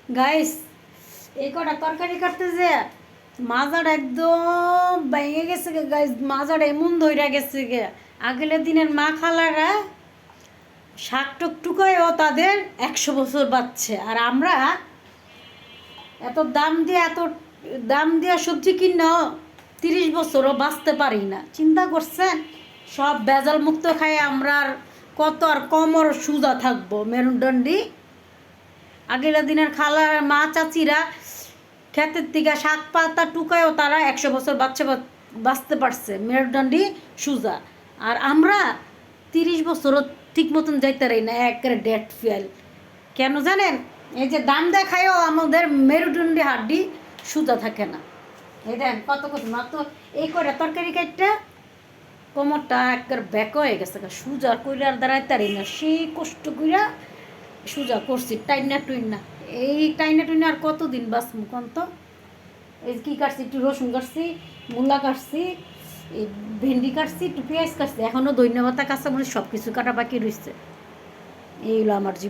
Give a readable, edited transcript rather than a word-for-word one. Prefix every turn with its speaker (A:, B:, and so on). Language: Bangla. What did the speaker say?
A: গাইস, এই কটা তরকারি কাটতে যে মাজাটা একদম ভেঙে গেছে গে গাইস। মাজাটা এমন ধইরা গেছে গে। আগের দিনের মা খালারা শাক টুকটুকায়ও তাদের 100 বছর বাঁচছে, আর আমরা এত দাম দিয়ে সবজি কিনেও 30 বছরও বাঁচতে পারি না। চিন্তা করছেন? সব ভেজাল মুক্ত খাই আমরা, আর কত আর কমর সুজা থাকবো মেরুদণ্ডী। আগের দিনের খালা মা চাচিরা ক্ষেতের থেকে শাক পাতা টুকায়ও তারা 100 বছর বাঁচতে পারছে মেরুদণ্ডী সুজা। আর আমরা 30 বছরও ঠিক মতন যাইতে পারি না, একেবারে ডেট ফেল। কেন জানেন? এই যে দাম দেখায়ও আমাদের মেরুদণ্ডী হাড্ডি সুজা থাকে না। এই দেন কত কত মাত্র এই করে তরকারি কাটটা কোমরটা একেবারে ব্যাক হয়ে গেছে, সুজা কইরা আর দাঁড়াইতে পারি না। সেই কষ্ট কইরা সুজা করছি টাইনা টুইনা। এই টাইনা টুইনা আর কতদিন বাঁচমু কোন তো? এই কী কাটছি, একটু রসুন কাটছি, মূলা কাটছি, এই ভেন্ডি কাটছি, একটু পেঁয়াজ কাটছি, এখনও ধন্যবাদ কাঁচামরিচ সব কিছু কাটা বাকি রয়েছে। এই হলো আমার জীবন।